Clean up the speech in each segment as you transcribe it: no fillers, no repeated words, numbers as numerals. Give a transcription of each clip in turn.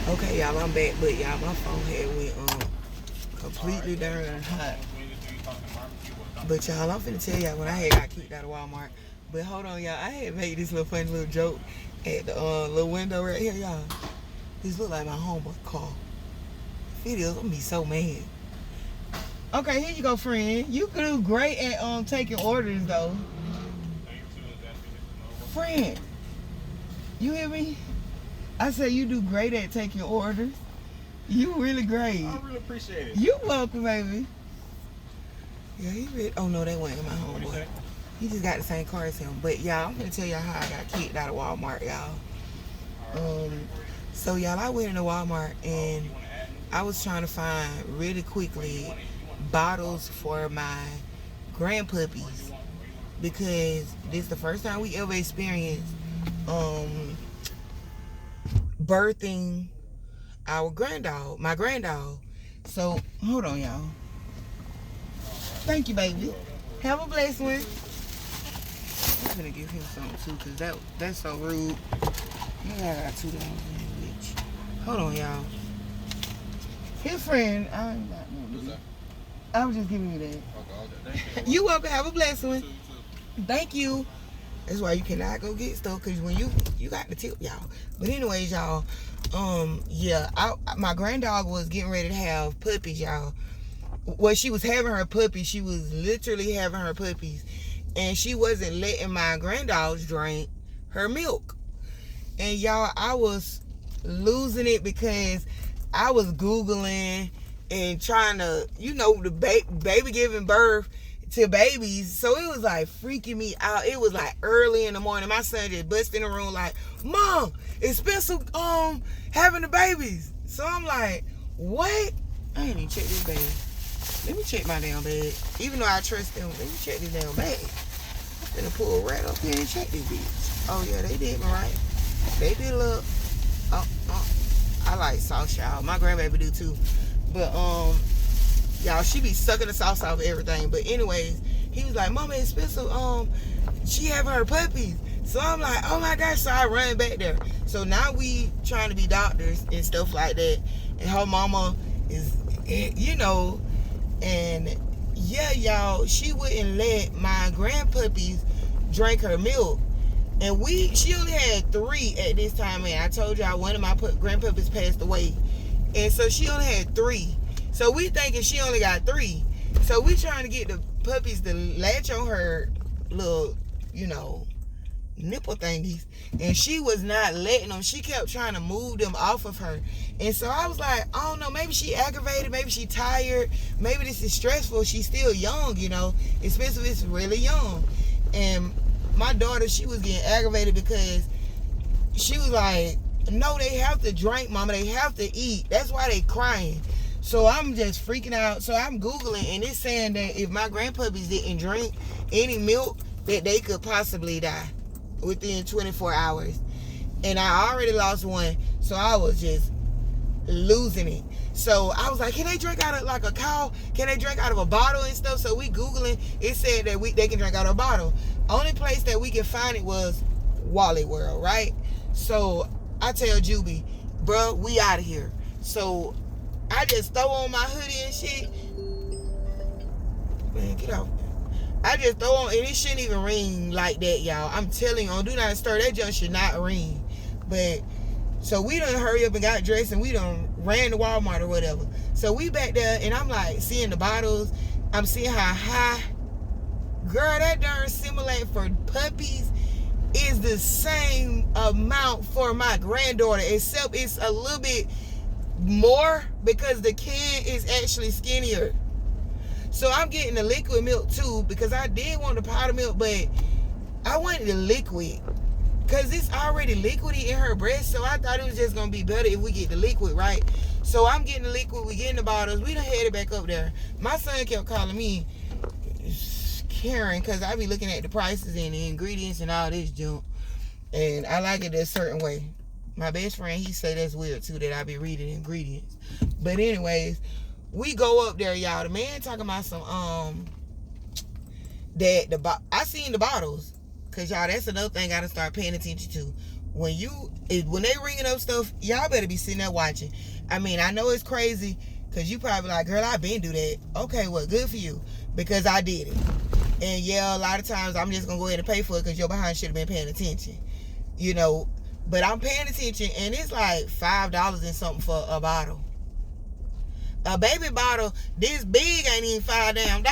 Okay, y'all, I'm back, but y'all, my phone had went completely darn hot. But y'all, I'm finna tell y'all when I had got kicked out of Walmart. But hold on, y'all, I had made this little funny little joke at the little window right here, y'all. This look like my homeboy car. Videos, I'm gonna be so mad. Okay, here you go, friend. You do great at taking orders though. Friend, you hear me? I said you do great at taking orders. You really great. I really appreciate it. You welcome, baby. Yeah, he really. Oh no, that wasn't my homeboy. He just got the same car as him. But y'all, I'm gonna tell y'all how I got kicked out of Walmart, y'all. So y'all, I went into Walmart and I was trying to find really quickly bottles for my grandpuppies because this is the first time we ever experienced birthing our granddog, my granddog. So hold on, y'all. Thank you, baby. Have a blessed one. I'm gonna give him something too, cause that's so rude. Yeah, I got $2 in which. Hold on, y'all. His friend, I ain't got no. I was just giving you that. Okay. You welcome. Have a blessed one. Thank you. That's why you cannot go get stuff, cause when you got the tip, y'all. But anyways, y'all, yeah, my granddog was getting ready to have puppies, y'all. Well, she was having her puppies. She was literally having her puppies, and she wasn't letting my granddogs drink her milk. And y'all, I was losing it because I was Googling and trying to, the baby giving birth to babies. So it was like freaking me out. It was like early in the morning. My son just busted in the room like, Mom, it's Spencer having the babies. So I'm like, what? I ain't even check this bag. Let me check my damn bag. Even though I trust them, let me check this damn bag. I'm finna pull right up here and check this bitch. Oh yeah, they did me right. They did look. I like sauce, y'all. My grandbaby do too. But y'all, she be sucking the sauce off of everything. But anyways, he was like, Mama, it's Spencer, she having her puppies. So I'm like, oh my gosh. So I run back there. So now we trying to be doctors and stuff like that. And her mama is, and yeah, y'all, she wouldn't let my grandpuppies drink her milk. And she only had 3 at this time. And I told y'all one of my grandpuppies passed away. And so she only had 3. So we thinking she only got 3. So we trying to get the puppies to latch on her little, nipple thingies. And she was not letting them. She kept trying to move them off of her. And so I was like, I don't know, maybe she aggravated, maybe she tired, maybe this is stressful. She's still young, especially if it's really young. And my daughter, she was getting aggravated because she was like, no, they have to drink, Mama. They have to eat. That's why they crying. So I'm just freaking out. So I'm Googling, and it's saying that if my grandpuppies didn't drink any milk, that they could possibly die within 24 hours. And I already lost one, so I was just losing it. So I was like, can they drink out of like a cow? Can they drink out of a bottle and stuff? So we Googling, it said that they can drink out of a bottle. Only place that we could find it was Wally World, right? So I tell Juby, bro, we out of here. So I just throw on my hoodie and shit. Man, get off. I just throw on, and it shouldn't even ring like that, y'all. I'm telling you, on Do Not Stir, that junk should not ring. But, so we done hurry up and got dressed, and we done ran to Walmart or whatever. So we back there, and I'm like, seeing the bottles. I'm seeing how high. Girl, that darn Similac for puppies is the same amount for my granddaughter, except it's a little bit more because the can is actually skinnier. So I'm getting the liquid milk too, because I did want the powder milk, but I wanted the liquid because it's already liquidy in her breast. So I thought it was just gonna be better if we get the liquid, right? So I'm getting the liquid, we getting the bottles. We done headed back up there. My son kept calling me Karen because I be looking at the prices and the ingredients and all this junk, and I like it a certain way. My best friend, he say that's weird too, that I be reading ingredients. But anyways, we go up there, y'all. The man talking about some I seen the bottles, cause y'all, that's another thing I gotta start paying attention to. when they ringing up stuff, y'all better be sitting there watching. I mean, I know it's crazy because you probably like, girl, I been do that. Okay, well, good for you because I did it. And yeah, a lot of times I'm just gonna go ahead and pay for it because your behind should have been paying attention, you know. But I'm paying attention, and it's like $5 and something for a bottle. A baby bottle this big ain't even $5 damn.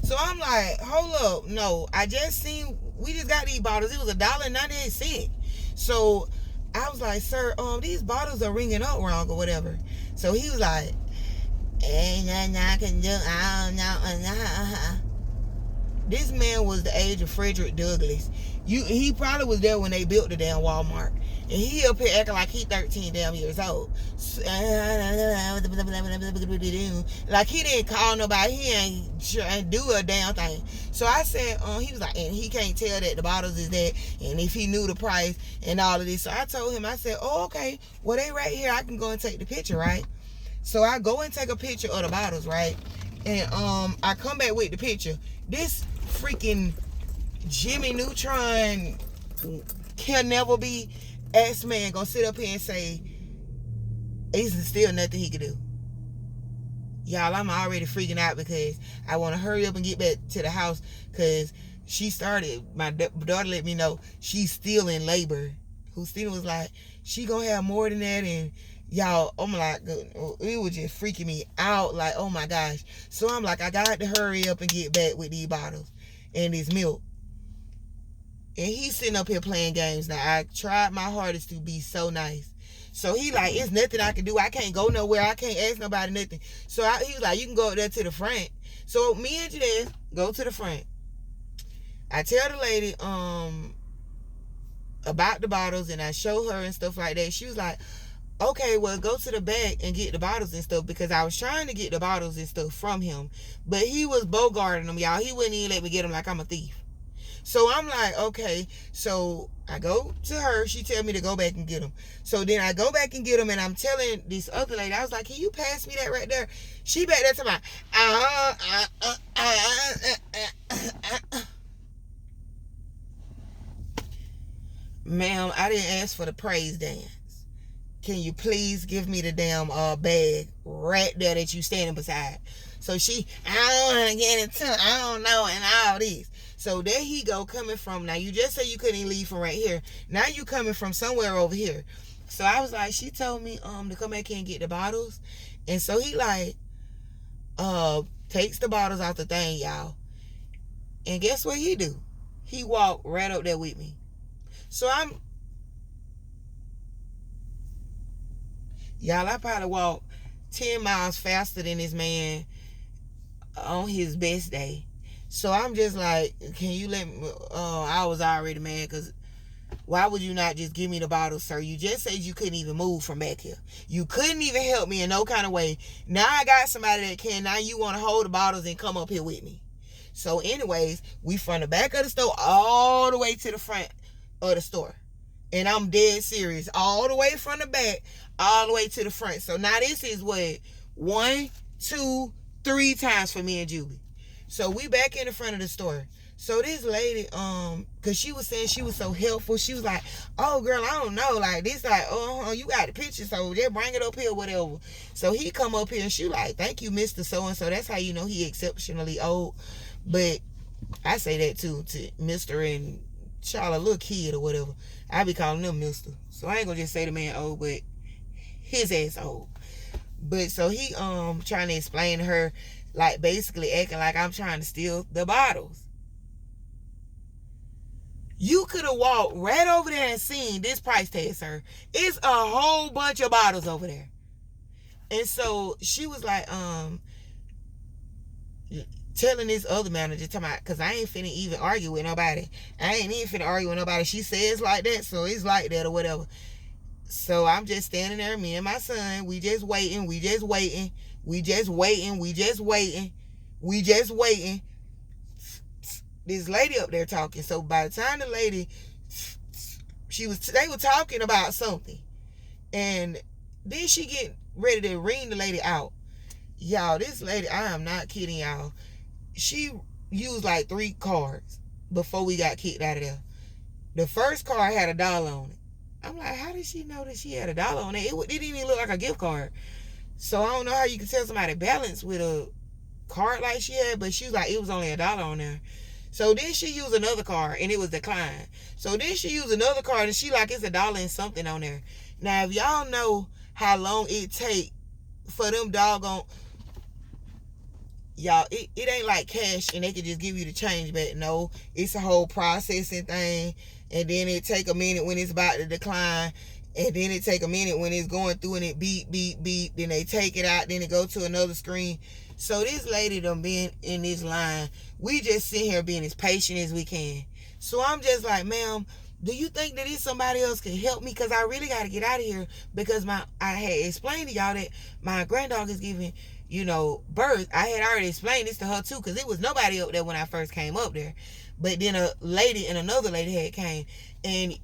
So I'm like, hold up, no, I just seen, we just got these bottles. It was $1.98. So I was like, sir, these bottles are ringing up wrong or whatever. So he was like, ain't nothing I can do. I don't know. This man was the age of Frederick Douglass. He probably was there when they built the damn Walmart. And he up here acting like he 13 damn years old. Like he didn't call nobody. He ain't do a damn thing. So I said, he was like, and he can't tell that the bottles is that. And if he knew the price and all of this. So I told him, I said, oh, okay. Well, they right here. I can go and take the picture, right? So I go and take a picture of the bottles, right? And I come back with the picture. This freaking Jimmy Neutron can never be ass man gonna sit up here and say it's still nothing he could do. Y'all, I'm already freaking out because I want to hurry up and get back to the house because my daughter let me know she's still in labor. Christina was like, she gonna have more than that. And y'all, I'm like, it was just freaking me out. Like, oh my gosh. So I'm like, I got to hurry up and get back with these bottles and this milk. And he's sitting up here playing games. Now, I tried my hardest to be so nice. So he like, it's nothing I can do. I can't go nowhere. I can't ask nobody nothing. So he was like, you can go up there to the front. So me and Jadez go to the front. I tell the lady about the bottles and I show her and stuff like that. She was like, okay, well, go to the back and get the bottles and stuff because I was trying to get the bottles and stuff from him. But he was bogarting them, y'all. He wouldn't even let me get them like I'm a thief. So I'm like, okay. So I go to her. She tell me to go back and get them. So then I go back and get them, and I'm telling this other lady, I was like, can you pass me that right there? She back there to my, ma'am, I didn't ask for the praise dance. Can you please give me the damn bag right there that you standing beside? So I don't want to get into it. I don't know, and all this. So there he go coming from. Now you just said you couldn't leave from right here. Now you coming from somewhere over here. So I was like, she told me to come back here and get the bottles. And so he like takes the bottles out the thing, y'all. And guess what he do? He walked right up there with me. So y'all, I probably walked 10 miles faster than this man on his best day. So I'm just like, can you let me, I was already mad because why would you not just give me the bottle, sir? You just said you couldn't even move from back here. You couldn't even help me in no kind of way. Now I got somebody that can. Now you want to hold the bottles and come up here with me. So anyways, we from the back of the store all the way to the front of the store. And I'm dead serious. All the way from the back, all the way to the front. So now this is what? 1, 2, 3 times for me and Julie. So we back in the front of the store. So this lady, cause she was saying she was so helpful. She was like, oh girl, I don't know. Like this, like, you got the picture, so just bring it up here, whatever. So he come up here and she like, thank you, Mr. So-and-so. That's how you know he exceptionally old. But I say that too, to Mr. and child, a little kid or whatever. I be calling them Mr. So I ain't gonna just say the man old, but his ass old. But so he trying to explain to her, like basically acting like I'm trying to steal the bottles. You could have walked right over there and seen this price tag, sir. It's a whole bunch of bottles over there. And so she was like, telling this other manager, talking about, because I ain't finna even argue with nobody. I ain't even finna argue with nobody. She says like that, so it's like that or whatever. So I'm just standing there, me and my son, we just waiting. This lady up there talking. So by the time the lady, they were talking about something. And then she get ready to ring the lady out. Y'all, this lady, I am not kidding y'all. She used like 3 cards before we got kicked out of there. The first card had $1 on it. I'm like, how did she know that she had $1 on it? It didn't even look like a gift card. So I don't know how you can tell somebody balance with a card like she had, but she was like, it was only $1 on there. So then she used another card and it was declined. So then she used another card and she like, it's $1 and something on there. Now, if y'all know how long it take for them doggone, y'all, it ain't like cash and they can just give you the change back. No, it's a whole processing thing. And then it take a minute when it's about to decline. And then it take a minute when it's going through and it beep, beep, beep. Then they take it out. Then it go to another screen. So this lady done been in this line. We just sit here being as patient as we can. So I'm just like, ma'am, do you think that somebody else can help me? Because I really got to get out of here. Because I had explained to y'all that my granddog is giving, birth. I had already explained this to her too. Because it was nobody up there when I first came up there. But then a lady and another lady had came. And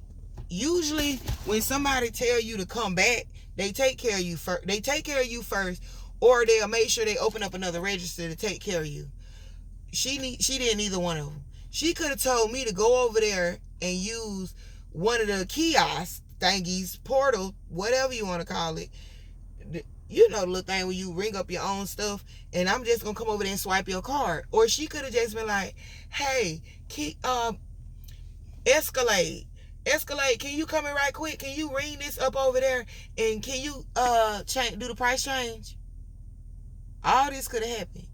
usually when somebody tell you to come back, they take care of you first. They take care of you first, or they'll make sure they open up another register to take care of you. She didn't either one of them. She could have told me to go over there and use one of the kiosk thingies, portal, whatever you want to call it. The little thing where you ring up your own stuff, and I'm just gonna come over there and swipe your card. Or she could have just been like, hey, Escalade, can you come in right quick? Can you ring this up over there? And can you do the price change? All this could have happened.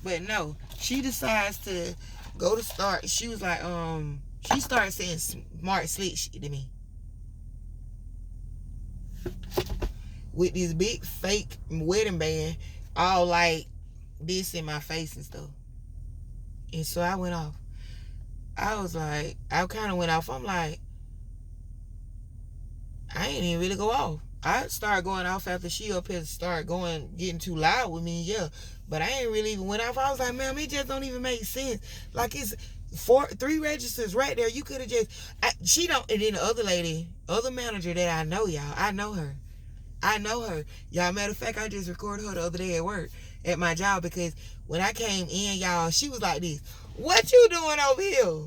But no, she decides to go to start. She was like, she started saying smart slick shit to me. With this big fake wedding band, all like this in my face and stuff. And so I went off. I was like, I kind of went off. I'm like, I ain't even really go off. I started going off after she up here started getting too loud with me, yeah. But I ain't really even went off. I was like, ma'am, it just don't even make sense. Like, it's 3 registers right there. You could have just, she don't, and then the other lady, other manager that I know, y'all, I know her. Y'all, matter of fact, I just recorded her the other day at work, at my job, because when I came in, y'all, she was like this, what you doing over here?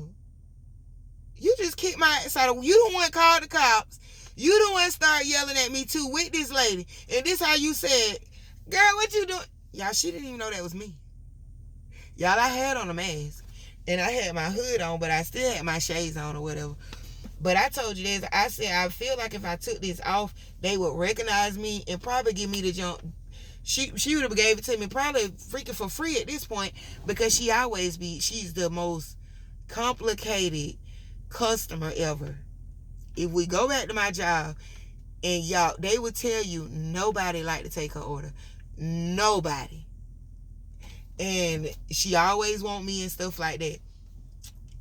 You just kicked my side. You the one called the cops. You the one start yelling at me too with this lady. And this how you said, girl, what you doing? Y'all, she didn't even know that was me. Y'all, I had on a mask. And I had my hood on, but I still had my shades on or whatever. But I told you this. I said, I feel like if I took this off, they would recognize me and probably give me the jump. She would have gave it to me probably freaking for free at this point, because she's the most complicated customer ever. If we go back to my job, and y'all, they would tell you nobody like to take her order. Nobody. And she always want me and stuff like that.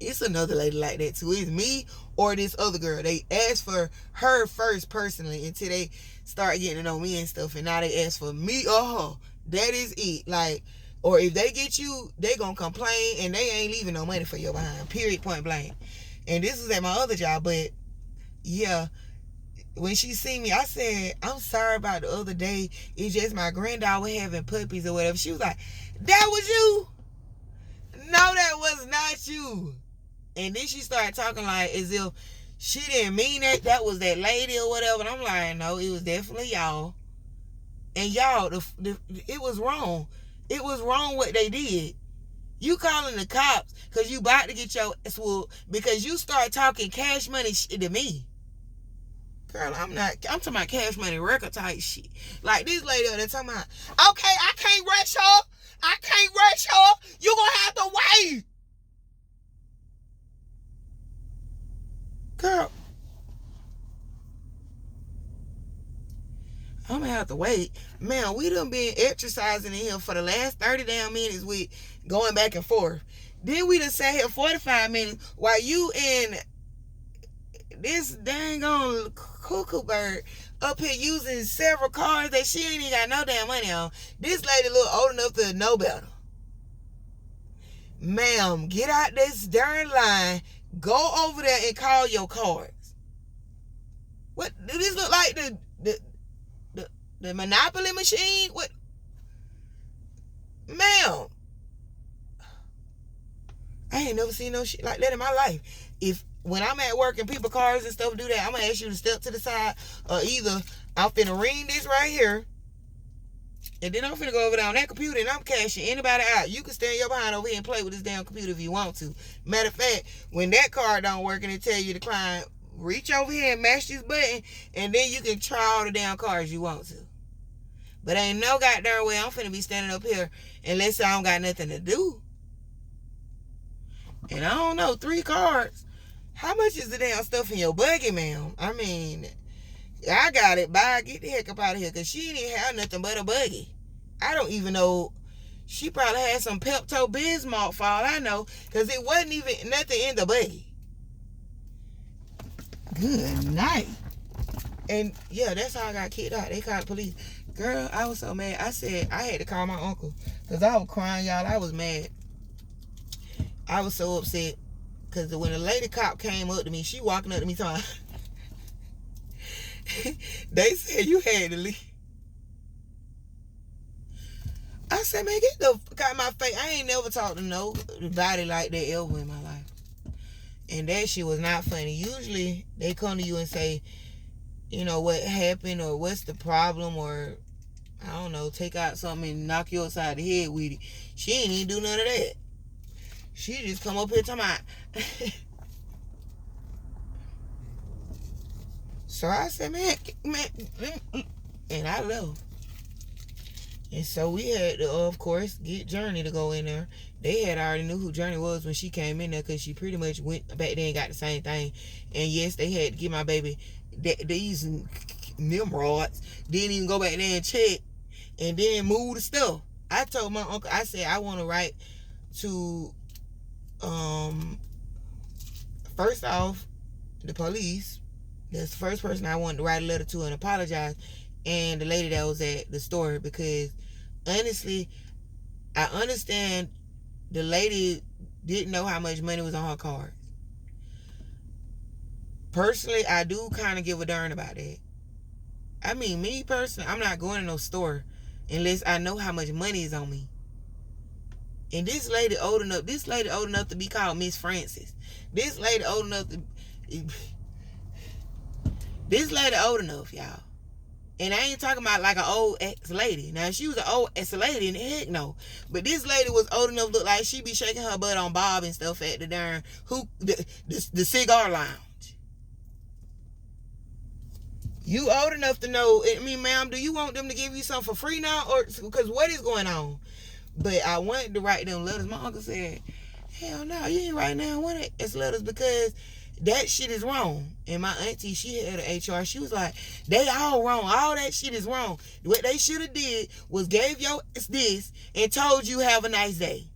It's another lady like that too. It's me or this other girl. They ask for her first personally until they start getting to know me and stuff. And now they ask for me or her. That is it. Like, or if they get you, they gonna complain and they ain't leaving no money for your behind. Period, point blank. And this is at my other job, but yeah, when she seen me, I said, I'm sorry about the other day. It's just my granddaughter having puppies or whatever. She was like, that was you? No, that was not you. And then she started talking like as if she didn't mean that. That was that lady or whatever. And I'm like, no, it was definitely y'all. And y'all, it was wrong. It was wrong what they did. You calling the cops because you about to get your ass whooped because you start talking cash money shit to me. Girl, I'm talking about cash money record type shit. Like this lady they're talking about, okay, I can't rush her. You gonna have to wait. Girl, I'm gonna have to wait. Man, we done been exercising in here for the last 30 damn minutes with going back and forth. Then we done sat here 45 minutes while you and this dang on cuckoo bird up here using several cards that she ain't even got no damn money on. This lady look old enough to know better. Ma'am, get out this darn line. Go over there and call your cards. What do this look like? The Monopoly machine? What? Ma'am, I ain't never seen no shit like that in my life. If when I'm at work and people cars and stuff do that, I'm gonna ask you to step to the side, or either I'm finna ring this right here, and then I'm finna go over there on that computer and I'm cashing anybody out. You can stand your behind over here and play with this damn computer if you want to. Matter of fact, when that card don't work and it tell you to decline, reach over here and mash this button, and then you can try all the damn cards you want to. But ain't no goddamn way I'm finna be standing up here unless I don't got nothing to do. And I don't know, 3 cards. How much is the damn stuff in your buggy, ma'am? I mean, I got it. Bye. Get the heck up out of here. Because she didn't have nothing but a buggy. I don't even know. She probably had some Pepto-Bismol for all I know. Because it wasn't even nothing in the buggy. Good night. And yeah, that's how I got kicked out. They called the police. Girl, I was so mad. I said I had to call my uncle. Because I was crying, y'all. I was mad. I was so upset. Because when the lady cop came up to me, she walking up to me talking, they said you had to leave. I said, man, get the fuck out of my face. I ain't never talked to nobody like that ever in my life. And that shit was not funny. Usually, they come to you and say, you know, what happened or what's the problem, or, I don't know, take out something and knock you upside the head with it. She ain't even do none of that. She just come up here talking about. So I said, man, and I left. And so we had to, of course, get Journey to go in there. They had already knew who Journey was when she came in there, because she pretty much went back there and got the same thing. And yes, they had to give my baby these Nimrods. Didn't even go back there and check, and then move the stuff. I told my uncle, I said, I want to write to, first off, the police. That's the first person I wanted to write a letter to and apologize, and the lady that was at the store, because honestly, I understand the lady didn't know how much money was on her card. Personally, I do kind of give a darn about that. I mean, me personally, I'm not going to no store unless I know how much money is on me. And this lady old enough to be called Miss Francis. This lady old enough, y'all. And I ain't talking about like an old ex-lady. Now, if she was an old ex-lady, then heck no. But this lady was old enough to look like she be shaking her butt on Bob and stuff at the darn the cigar lounge. You old enough to know, I mean, ma'am, do you want them to give you something for free now? Or because what is going on? But I wanted to write them letters. My uncle said, hell no, you ain't writing down one of his letters, because that shit is wrong. And my auntie, she had an HR. She was like, they all wrong. All that shit is wrong. What they should have did was gave your this and told you have a nice day.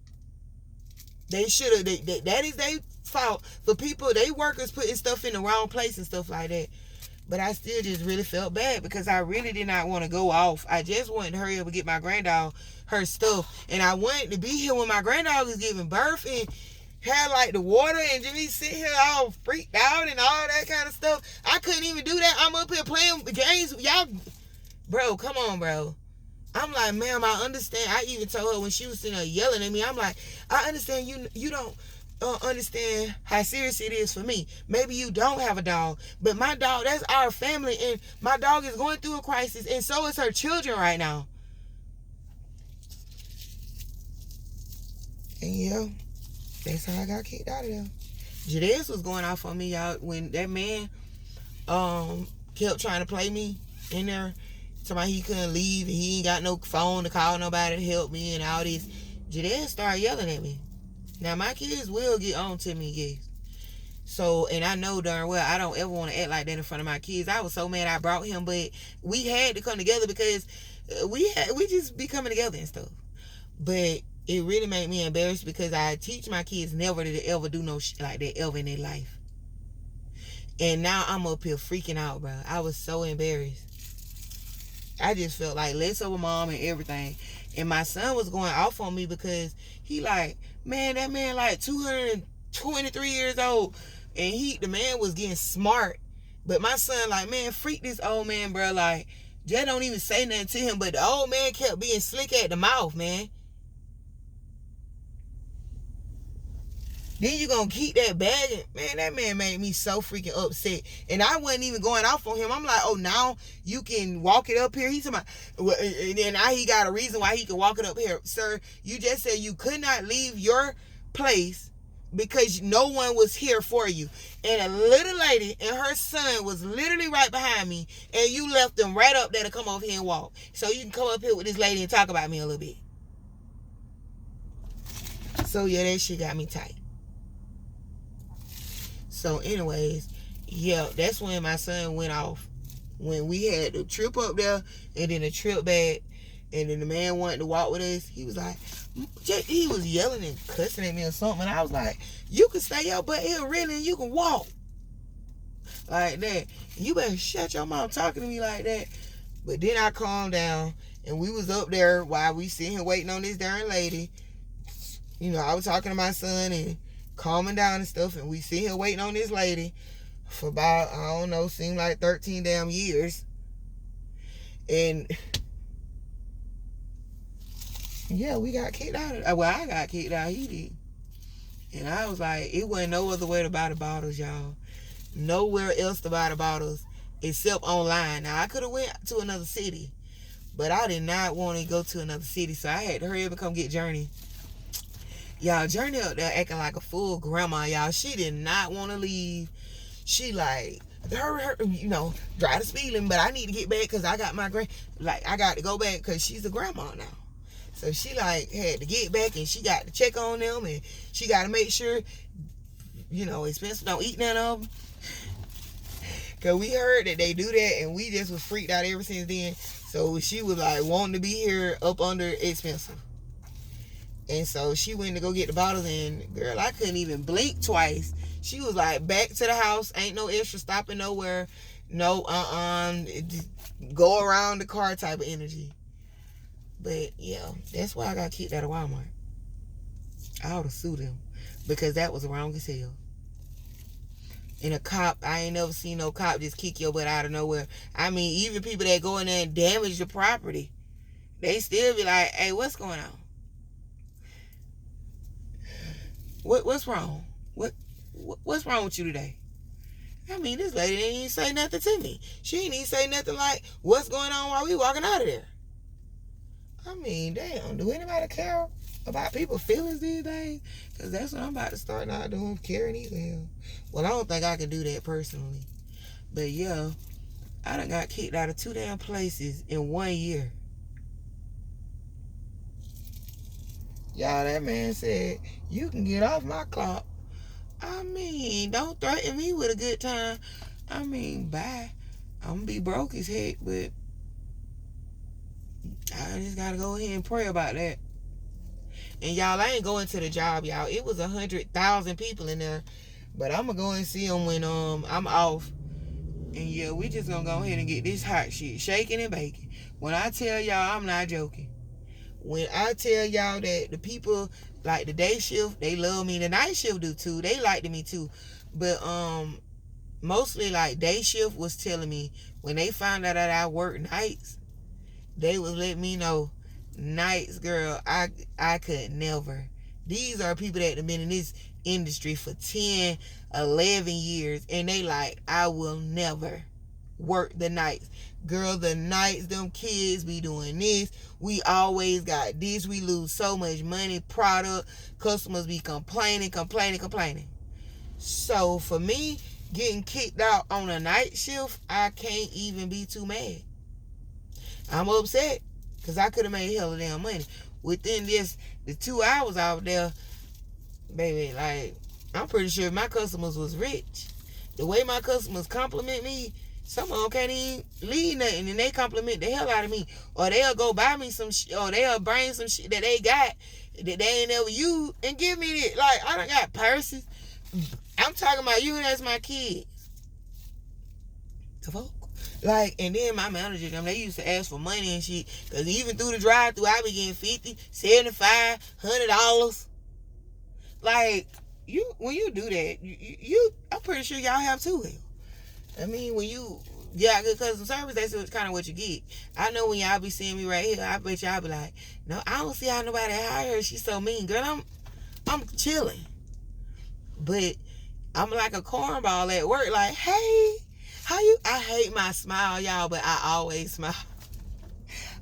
They should have. That is their fault for people, they workers putting stuff in the wrong place and stuff like that. But I still just really felt bad, because I really did not want to go off. I just wanted to hurry up and get my granddaughter her stuff. And I wanted to be here when my granddaughter was giving birth and had like the water, and just sit here all freaked out and all that kind of stuff. I couldn't even do that. I'm up here playing games. Y'all, bro, come on, bro. I'm like, ma'am, I understand. I even told her when she was sitting there yelling at me, I'm like, I understand you don't understand how serious it is for me. Maybe you don't have a dog, but my dog, that's our family, and my dog is going through a crisis, and so is her children right now. And yeah, that's how I got kicked out of there. Jadez was going off on me, y'all, when that man kept trying to play me in there. Somebody he couldn't leave, and he ain't got no phone to call nobody to help me and all this. Jadez started yelling at me. Now, my kids will get on to me, yes. So, and I know darn well I don't ever want to act like that in front of my kids. I was so mad I brought him, but we had to come together, because we just be coming together and stuff. But it really made me embarrassed, because I teach my kids never to ever do no shit like that ever in their life. And now I'm up here freaking out, bro. I was so embarrassed. I just felt like less of a mom and everything. And my son was going off on me, because he like, man, that man like 223 years old. And the man was getting smart. But my son like, man, freak this old man, bro. Like, just don't even say nothing to him. But the old man kept being slick at the mouth, man. Then you gonna keep that bag. Man, that man made me so freaking upset. And I wasn't even going off on him. I'm like, oh, now you can walk it up here. He's talking about, and then now he got a reason why he can walk it up here. Sir, you just said you could not leave your place because no one was here for you. And a little lady and her son was literally right behind me, and you left them right up there to come over here and walk. So you can come up here with this lady and talk about me a little bit. So yeah, that shit got me tight. So anyways, yeah, that's when my son went off. When we had the trip up there and then the trip back, and then the man wanted to walk with us, he was like, he was yelling and cussing at me or something. And I was like, you can stay your butt here really and you can walk. Like that. You better shut your mouth talking to me like that. But then I calmed down and we was up there while we sitting here waiting on this darn lady. You know, I was talking to my son and calming down and stuff, and we sit here waiting on this lady for about, I don't know, seemed like 13 damn years. And yeah, we got kicked out. Well, I got kicked out, he did. And I was like, it wasn't no other way to buy the bottles, y'all. Nowhere else to buy the bottles except online. Now, I could have went to another city, but I did not want to go to another city, so I had to hurry up and come get Journey. Y'all, Journey up there acting like a full grandma, y'all. She did not want to leave. She like, her, you know, dry the speed limit, but I need to get back because I got my I got to go back because she's a grandma now. So she like had to get back and she got to check on them and she got to make sure, you know, expensive don't eat none of them. Because we heard that they do that and we just was freaked out ever since then. So she was like wanting to be here up under expensive. And so she went to go get the bottles, and girl, I couldn't even blink twice. She was like, back to the house, ain't no extra stopping nowhere, no, go around the car type of energy. But yeah, that's why I got kicked out of Walmart. I ought to sue them because that was wrong as hell. And a cop, I ain't never seen no cop just kick your butt out of nowhere. I mean, even people that go in there and damage the property, they still be like, hey, what's going on? What's wrong? What's wrong with you today? I mean, this lady didn't even say nothing to me. She didn't even say nothing like, what's going on while we walking out of there? I mean, damn, do anybody care about people's feelings these days? Because that's what I'm about to start not doing, caring either. Well, I don't think I can do that personally. But yeah, I done got kicked out of 2 damn places in 1 year. Y'all, that man said, you can get off my clock. I mean, don't threaten me with a good time. I mean, bye. I'm going to be broke as heck, but I just got to go ahead and pray about that. And y'all, I ain't going to the job, y'all. It was 100,000 people in there. But I'm going to go and see them when I'm off. And yeah, we just going to go ahead and get this hot shit shaking and baking. When I tell y'all, I'm not joking. When I tell y'all that the people like the day shift, they love me. The night shift do too. They liked me too. But mostly like day shift was telling me when they found out that I work nights, they was letting me know, nights, girl, I could never. These are people that have been in this industry for 10, 11 years, and they like, I will never work the nights. Girl, the nights, them kids be doing this. We always got this. We lose so much money, product. Customers be complaining. So for me, getting kicked out on a night shift, I can't even be too mad. I'm upset because I could have made hella damn money. Within the 2 hours out there, baby, like, I'm pretty sure my customers was rich. The way my customers compliment me, some of them can't even leave nothing, and they compliment the hell out of me. Or they'll go buy me some shit, or they'll bring some shit that they got that they ain't never used and give me it. Like, I done got purses. I'm talking about you, that's my kids. The fuck? Like, and then my manager, they used to ask for money and shit. Because even through the drive-thru, I be getting $50, $75, $100. Like, when you do that, you I'm pretty sure y'all have too. I mean, when you got good customer service, that's kind of what you get. I know when y'all be seeing me right here, I bet y'all be like, no, I don't see how nobody hired her. She's so mean. Girl, I'm chilling. But I'm like a cornball at work, like, hey, how you? I hate my smile, y'all, but I always smile.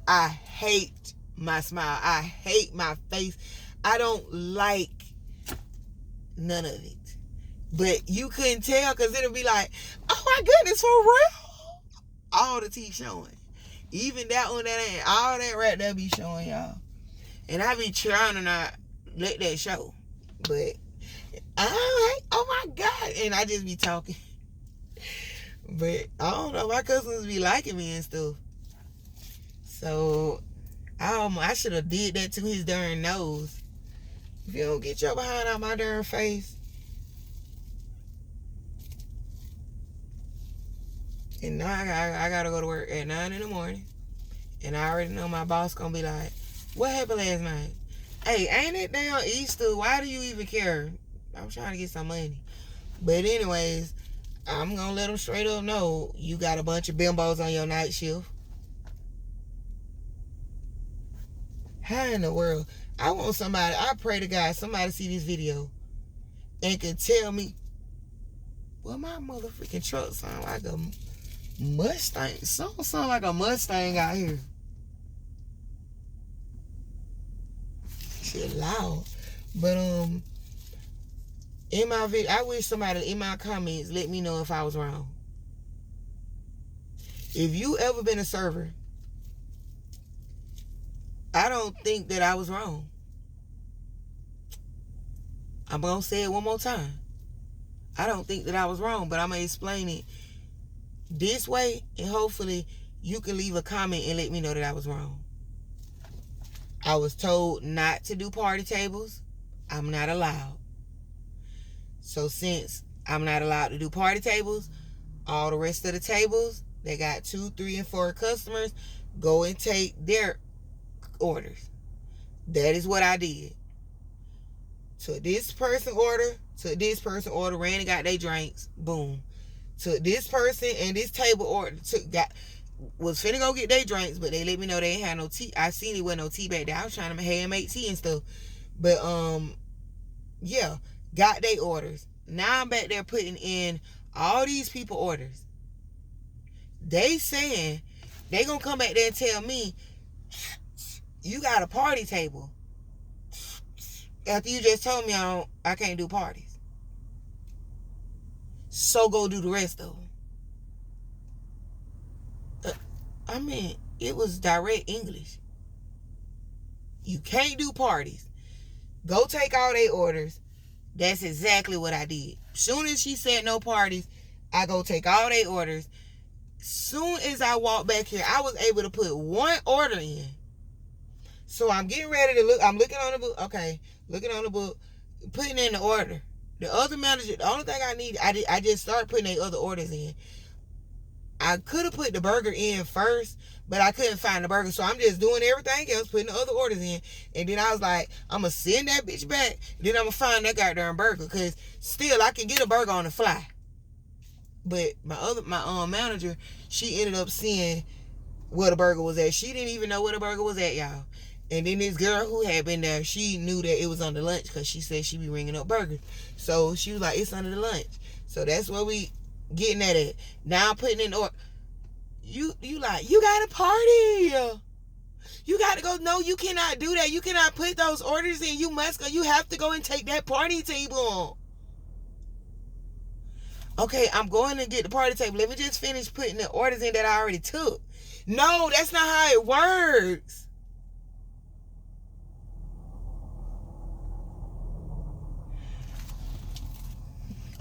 I hate my smile. I hate my face. I don't like none of it. But you couldn't tell because it'll be like, oh my goodness, for real? All the teeth showing. Even that one that ain't, all that right there be showing, y'all. And I be trying to not let that show. But oh my God. And I just be talking. But I don't know, my customers be liking me and stuff. So I should have did that to his darn nose. If you don't get your behind out my darn face. And now I gotta go to work at 9 in the morning. And I already know my boss gonna be like, what happened last night? Hey, ain't it down Easter? Why do you even care? I'm trying to get some money. But anyways, I'm gonna let them straight up know you got a bunch of bimbos on your night shift. How in the world? I want somebody, I pray to God, somebody see this video and can tell me, well, my motherfucking truck sound like a Mustang. Sound like a Mustang out here. Shit loud. But in my video, I wish somebody in my comments let me know if I was wrong. If you ever been a server, I don't think that I was wrong. I'm gonna say it one more time. I don't think that I was wrong, but I'm gonna explain it this way, and hopefully you can leave a comment and let me know that I was wrong. I was told not to do party tables. I'm not allowed. So since I'm not allowed to do party tables, all the rest of the tables, they got 2, 3, and 4 customers, go and take their orders. That is what I did. Took this person order, ran and got their drinks, boom. Took this person and this table order, was finna go get their drinks, but they let me know they ain't had no tea. I seen it wasn't no tea back there. I was trying to hand make tea and stuff. But yeah, got their orders. Now I'm back there putting in all these people orders. They saying they gonna come back there and tell me you got a party table after you just told me I can't do parties. So go do the rest of them. I mean, it was direct English. You can't do parties. Go take all their orders. That's exactly what I did. Soon as she said no parties, I go take all their orders. Soon as I walked back here, I was able to put one order in. So I'm getting ready to look. I'm looking on the book. Okay, looking on the book, putting in the order. The other manager, the only thing I need, I just started putting their other orders in. I could have put the burger in first, but I couldn't find the burger. So I'm just doing everything else, putting the other orders in. And then I was like, I'm going to send that bitch back. Then I'm going to find that goddamn burger. Because still, I can get a burger on the fly. But my manager, she ended up seeing where the burger was at. She didn't even know where the burger was at, y'all. And then this girl who had been there, she knew that it was under lunch because she said she be ringing up burgers. So she was like, it's under the lunch. So that's where we getting at it. Now I'm putting in order. You like, you got a party. You got to go. No, you cannot do that. You cannot put those orders in. You must go. You have to go and take that party table. Okay, I'm going to get the party table. Let me just finish putting the orders in that I already took. No, that's not how it works.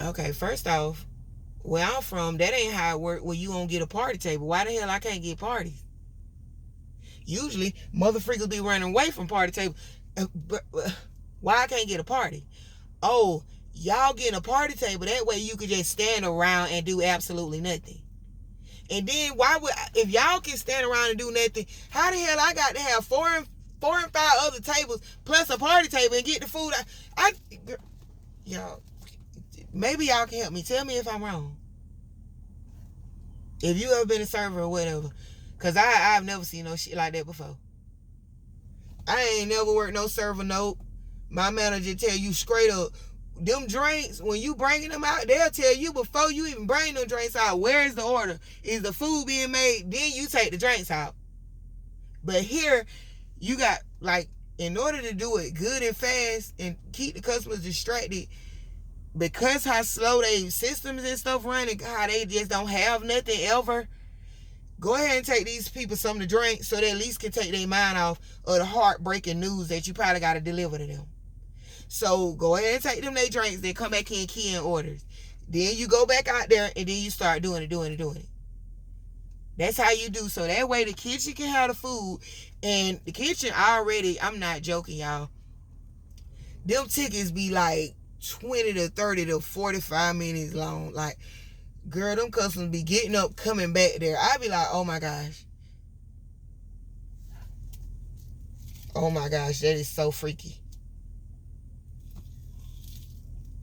Okay, first off, where I'm from, that ain't how it work. Where you gonna get a party table? Why the hell I can't get parties? Usually, motherfuckers be running away from party table. Why I can't get a party? Oh, y'all getting a party table. That way you could just stand around and do absolutely nothing. And then if y'all can stand around and do nothing, how the hell I got to have four and 5 other tables plus a party table and get the food? Y'all, maybe y'all can help me. Tell me if I'm wrong. If you ever been a server or whatever. Because I've never seen no shit like that before. I ain't never worked no server note. My manager tell you straight up, them drinks, when you bringing them out, they'll tell you before you even bring them drinks out, where is the order? Is the food being made? Then you take the drinks out. But here, you got, like, in order to do it good and fast and keep the customers distracted, because how slow they systems and stuff run and how they just don't have nothing ever, go ahead and take these people something to drink so they at least can take their mind off of the heartbreaking news that you probably got to deliver to them. So go ahead and take them their drinks, then come back in keying orders. Then you go back out there and then you start doing it. That's how you do. So that way the kitchen can have the food. And the kitchen already, I'm not joking, y'all. Them tickets be like 20 to 30 to 45 minutes long. Like, girl, them customers be getting up, coming back there. I be like, oh my gosh. Oh my gosh, that is so freaky.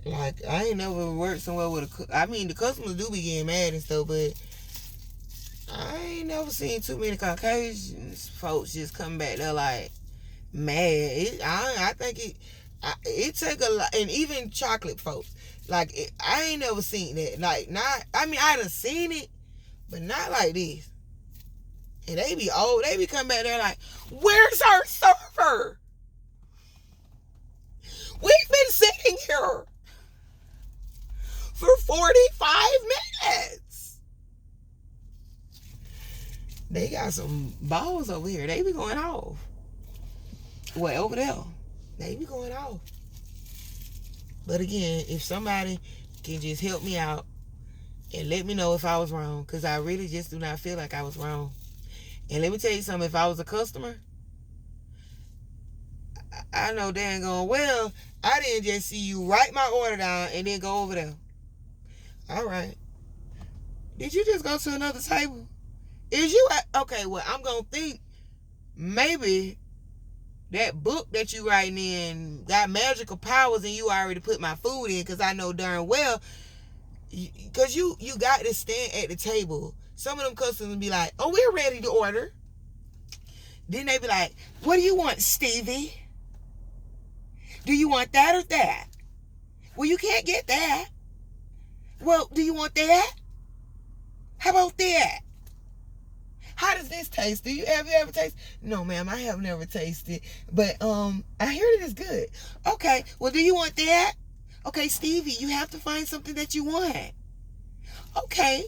Like, I ain't never worked somewhere with I mean, the customers do be getting mad and stuff, but I ain't never seen too many Caucasian folks just come back there like mad. I think it take a lot, and even chocolate folks. Like, I ain't never seen that. Like, not, I mean, I done seen it, but not like this. And they be old. They be coming back there like, where's our server? We've been sitting here for 45 minutes. They got some balls over here. They be going off. Well, over there, they be going off. But again, if somebody can just help me out and let me know if I was wrong, because I really just do not feel like I was wrong. And let me tell you something, if I was a customer, I know dang going, well, I didn't just see you write my order down and then go over there. All right. Did you just go to another table? Is you okay, well, I'm going to think maybe that book that you writing in got magical powers and you already put my food in, because I know darn well, because you got to stand at the table. Some of them customers be like, oh, we're ready to order. Then they be like, what do you want, Stevie? Do you want that or that? Well, you can't get that. Well, do you want that? How about that? How does this taste? Do you ever taste? No, ma'am, I have never tasted. But I hear it is good. Okay, well, do you want that? Okay, Stevie, you have to find something that you want. Okay.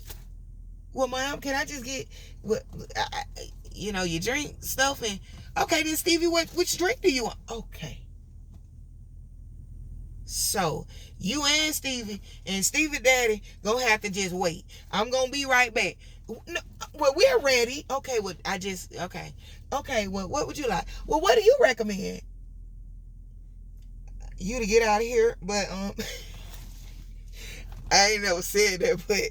Well, ma'am, can I just get, your drink stuff? And okay, then Stevie, which drink do you want? Okay. So you and Stevie Daddy gonna have to just wait. I'm gonna be right back. No, well, we're ready. Okay, well, okay, well, what would you like? Well, what do you recommend? You to get out of here, but I ain't never said that, but